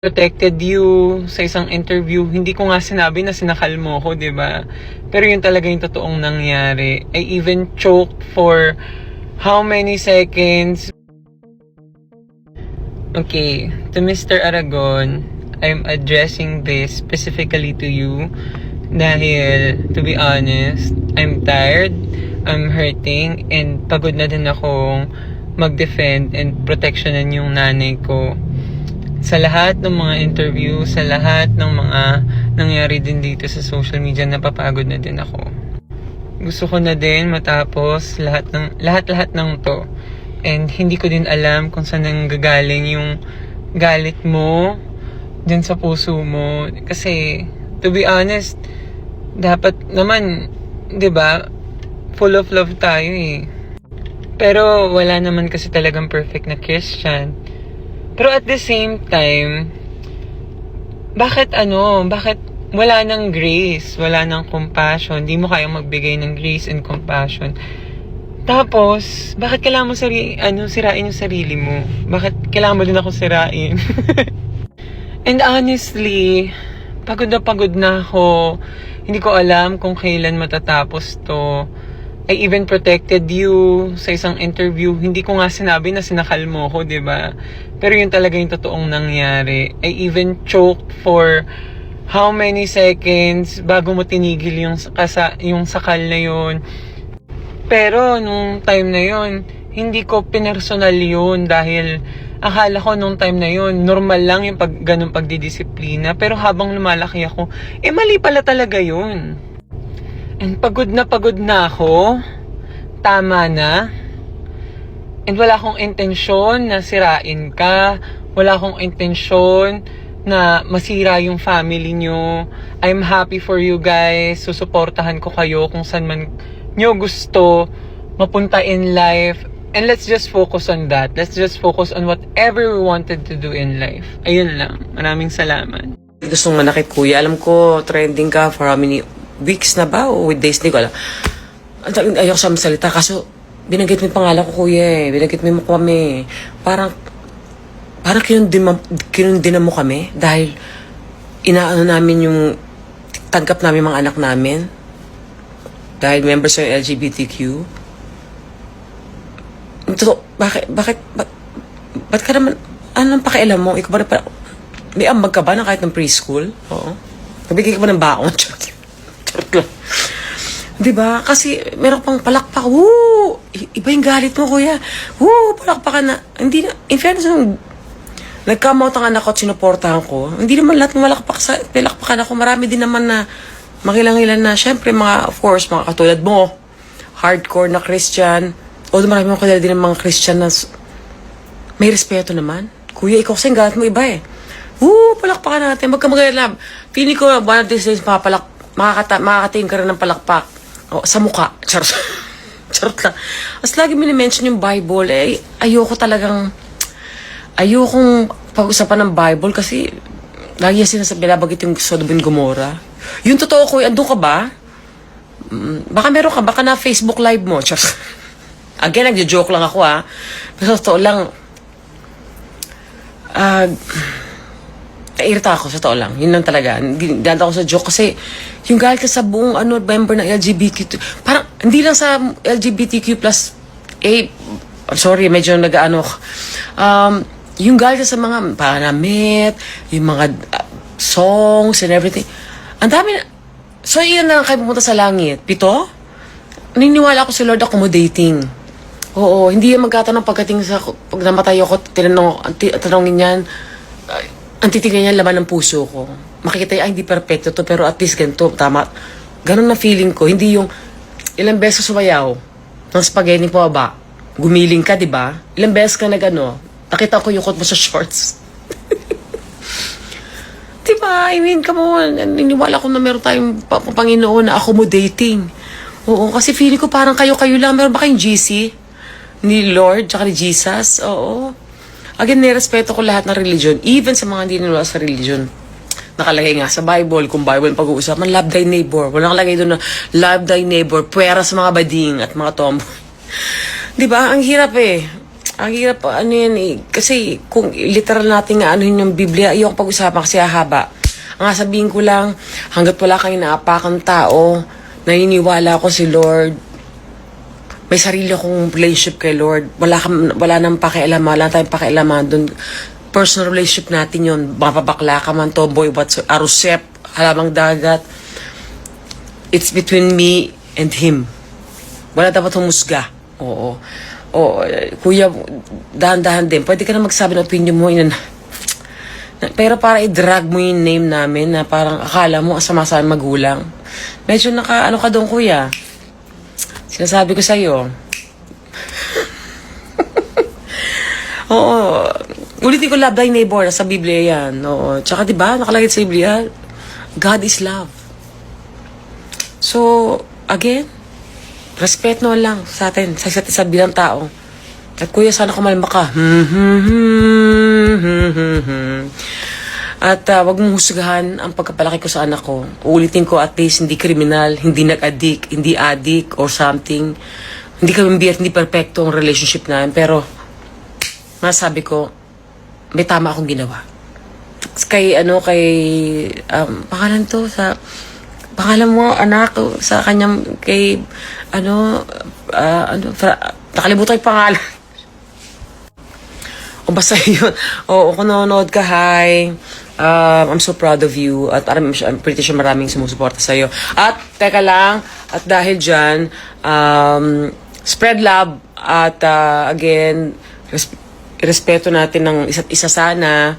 protected you sa isang interview. Hindi ko nga sinabi na sinakal mo ko, 'di ba? Pero yun talaga yung totoong nangyari. I even choked for how many seconds? Okay, to Mr. Aragon, I'm addressing this specifically to you dahil, to be honest, I'm tired, I'm hurting, and pagod na din akong mag-defend and protectionan yung nanay ko. Sa lahat ng mga interview, sa lahat ng mga nangyari din dito sa social media, napapagod na din ako. Gusto ko na din matapos lahat ng to. And hindi ko din alam kung saan nanggagaling yung galit mo dyan sa puso mo. Kasi, to be honest, dapat naman, 'di ba, full of love tayo eh. Pero wala naman kasi talagang perfect na Christian. Pero at the same time, bakit wala nang grace, wala nang compassion, di mo kayang magbigay ng grace and compassion. Tapos, bakit kailangan mo sirain yung sarili mo? Bakit kailangan mo din ako sirain? And honestly, pagod na ako. Hindi ko alam kung kailan matatapos to. I even protected you sa isang interview. Hindi ko nga sinabi na sinakal mo ko, 'di ba? Pero yun talaga yung totoong nangyari. I even choked for how many seconds bago mo tinigil yung sakal na yun. Pero nung time na yun, hindi ko pinersonal yun dahil akala ko nung time na yun, normal lang yung ganung pagdidisiplina. Pero habang lumalaki ako, mali pala talaga yun. And pagod na ako. Tama na. And wala akong intensyon na sirain ka. Wala akong intensyon na masira yung family nyo. I'm happy for you guys. Susuportahan ko kayo kung saan man nyo gusto mapunta in life. And let's just focus on that. Let's just focus on whatever we wanted to do in life. Ayun lang. Maraming salamat. Gustong manakit, kuya. Alam ko, trending ka for how many weeks na ba? O with days, hindi ko alam. Ayoko sa salita. Kaso, binanggit mo yung pangalan ko, kuya eh. Binanggit mo kami. Parang kinundinan mo kami. Dahil, inaano namin yung tanggap namin mga anak namin. Dahil members ng LGBTQ. Bakit ka naman, anong pakialam mo? Ikaw ba na may ambag ka ba na kahit ng preschool? Oo. Nabigay ka ba ng baon? Charot lang. Diba? Kasi meron pang palakpak. Woo! Iba yung galit mo, kuya. Woo! Palakpakan na. Hindi na. In fairness, nagkamot ang anak ko at sinuportahan ko. Hindi naman lahat ng palakpakan ako. Marami din naman na makilang-ilan na. Siyempre, of course, mga katulad mo. Hardcore na Christian. Although marami mga kilala din ng mga Christian na may respeto naman. Kuya, ikaw kasi yung galit mo iba eh. Woo! Palakpakan natin. Magkamagalan. Feeling ko, one of these days, makakatain ka rin ng palakpak. O, sa mukha. Charot. Charot lang. As lagi minimension yung Bible, ayokong pag-usapan ng Bible kasi lagi sinasabi, labagit yung Sodom and Gomorrah. Yung totoo ko, andun ka ba? Baka meron ka, baka na Facebook live mo. Charot. Again, nagjo-joke lang ako Pero totoo lang, nairita ako, sa totoo lang. Yun lang talaga. Danta ako sa joke kasi yung galit ka sa buong member ng LGBTQ. Parang, hindi lang sa LGBTQ plus sorry, medyo yung galit ka sa mga panamit, yung mga songs and everything. Ang dami na. So, yun na kayo pumunta sa langit. 7? Naniniwala ako si Lord accommodating. Oo, hindi yan magkatanong pag namatay ako, tanongin yan, ang titingnan niya laman ng puso ko. Makikita niya, hindi perfecto to, pero at least ganito, tama. Ganon na feeling ko. Hindi yung ilang beses sumayaw ng spaghetti pa ba? Gumiling ka, di ba? Ilang beses ka nakita ko yung kot mo sa shorts. Di ba? I mean, come on. Niniwala ko na meron tayong Panginoon na accommodating. Oo, kasi feeling ko parang kayo-kayo lang. Meron ba kayong GC? Ni Lord, tsaka ni Jesus? Oo. Again, nirespeto ko lahat ng religion, even sa mga hindi nila sa religion. Nakalagay nga sa Bible, kung Bible pag-uusapan, love thy neighbor. Walang nakalagay doon na love thy neighbor, puwera sa mga bading at mga tomboy. Diba? Ang hirap eh. Ang hirap, ano yan eh. Kasi kung literal natin nga ano yung Biblia, yung pag-usapan kasi hahaba. Ang sabihin ko lang, hanggat wala kang inaapakang tao, naniniwala ako si Lord, may sarili akong relationship kay Lord, wala nang pakialaman, wala tayong pakialaman doon. Personal relationship natin yun. Mapabakla ka man, tomboy, arusep, halamang dagat. It's between me and him. Wala dapat humusga. Oo. O, kuya, dahan-dahan din. Pwede ka na magsabi ng opinion mo. Pero para i-drag mo yung name namin na parang akala mo asama-sama magulang. Medyo ano ka doon, kuya. Sinasabi ko sa'yo. Oo. Ulitin ko, love thy neighbor. Sa Biblia yan. Oo. Tsaka diba, nakalagay sa Biblia, God is love. So, again, respeto lang sa atin, sa isa't isa bilang tao. At kuya, sana kumalma ka. At wag mong husgahan ang pagkapalaki ko sa anak ko. Uulitin ko, at least hindi kriminal, hindi nag-addict, hindi addict or something. Hindi kami biyat, hindi perfecto ang relationship namin. Pero, masabi ko, may tama akong ginawa. Pangalan to, pangalan mo, anak, sa kanyang, nakalimutan yung pangalan. O basta yun. O kung nanonood ka, hi. I'm so proud of you. At I'm pretty sure maraming sumusuporta sa'yo. At, teka lang, at dahil dyan, spread love. At, again, respeto natin ng isa't isa sana.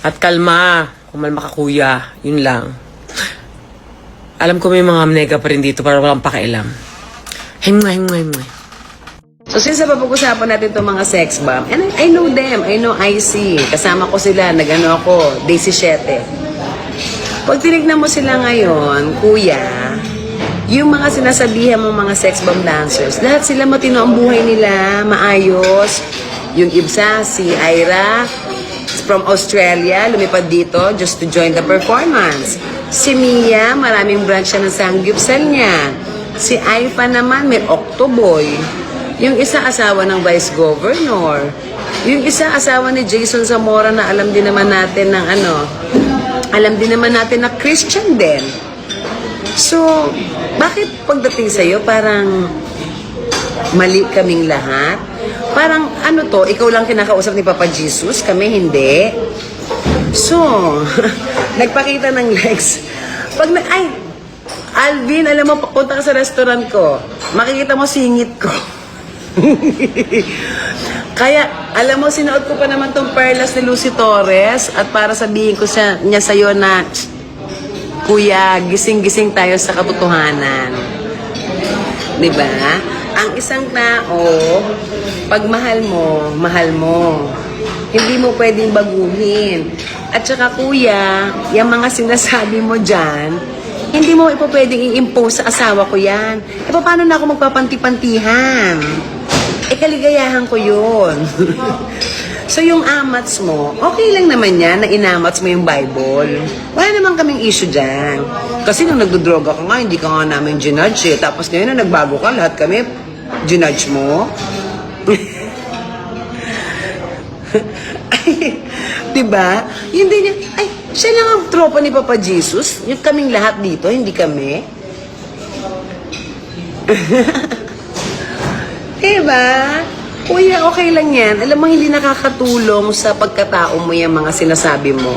At kalma. Kumalma ka, kuya. Yun lang. Alam ko may mga nega pa rin dito para walang pakialam. Himwa. So since napapag-usapan natin itong mga sex bomb, and I know them, I know IC, kasama ko sila, nagano ako, day 17. Pag tinignan mo sila ngayon, kuya, yung mga sinasabihan mong mga sex bomb dancers, lahat sila matino ang buhay nila, maayos. Yung Ibsa, si Ira, from Australia, lumipad dito just to join the performance. Si Mia, maraming branch siya ng sangyupsal niya. Si Aifa naman, may Octoboy. Yung isa asawa ng Vice Governor. Yung isa asawa ni Jason Zamora na alam din naman natin na Christian din. So, bakit pagdating sa'yo parang mali kaming lahat? Parang ikaw lang kinakausap ni Papa Jesus, kami hindi. So, nagpakita ng legs. Alvin, alam mo, papunta ka sa restaurant ko, makikita mo singit ko. Kaya, alam mo, sinuot ko pa naman tong perlas ni Lucy Torres at para sabihin ko niya sa'yo na, kuya, gising-gising tayo sa katotohanan. Diba? Ang isang tao, pag mahal mo. Hindi mo pwedeng baguhin. At saka, kuya, yung mga sinasabi mo dyan, hindi mo pwedeng i-impose sa asawa ko yan. Paano na ako magpapanti-pantihan? Kaligayahan ko yun. So, yung amats mo, okay lang naman yan na inamats mo yung Bible. Wala naman kaming issue dyan. Kasi nung nagdodroga ka nga, hindi ka nga namin ginudge eh. Tapos ngayon na nagbago ka, lahat kami ginudge mo. Diba? Hindi niya, siya lang ang tropa ni Papa Jesus. Yung kaming lahat dito, hindi kami. Diba? Kuya, okay lang yan. Alam mo, hindi nakakatulong sa pagkatao mo yung mga sinasabi mo.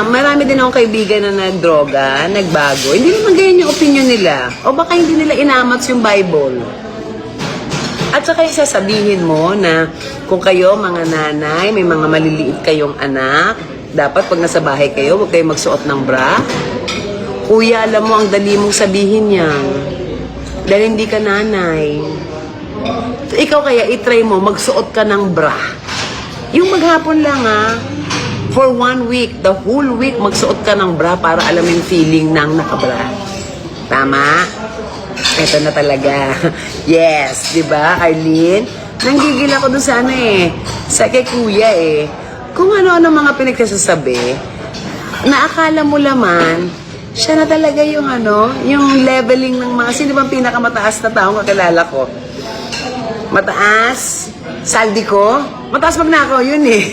Marami din akong kaibigan na nagdroga, nagbago. Hindi naman ganyan yung opinion nila. O baka hindi nila inamats yung Bible. At saka sasabihin mo na kung kayo, mga nanay, may mga maliliit kayong anak, dapat pag nasa bahay kayo, huwag kayong magsuot ng bra. Kuya, alam mo, ang dali mong sabihin yan. Dahil hindi ka nanay. So, ikaw kaya, itry mo, magsuot ka ng bra. Yung maghapon lang for 1 week, the whole week, magsuot ka ng bra para alam yung feeling ng nakabra. Tama? Ito na talaga. Yes, di ba, Arlene? Nanggigil ako doon sa kay kuya Kung ano-ano mga pinagsasabi, naakala mo laman, siya na talaga yung yung leveling ng mga, sino bang pinakamataas na taong kakilala ko? Mataas. Saldi ko. Mataas magnakaw yun eh.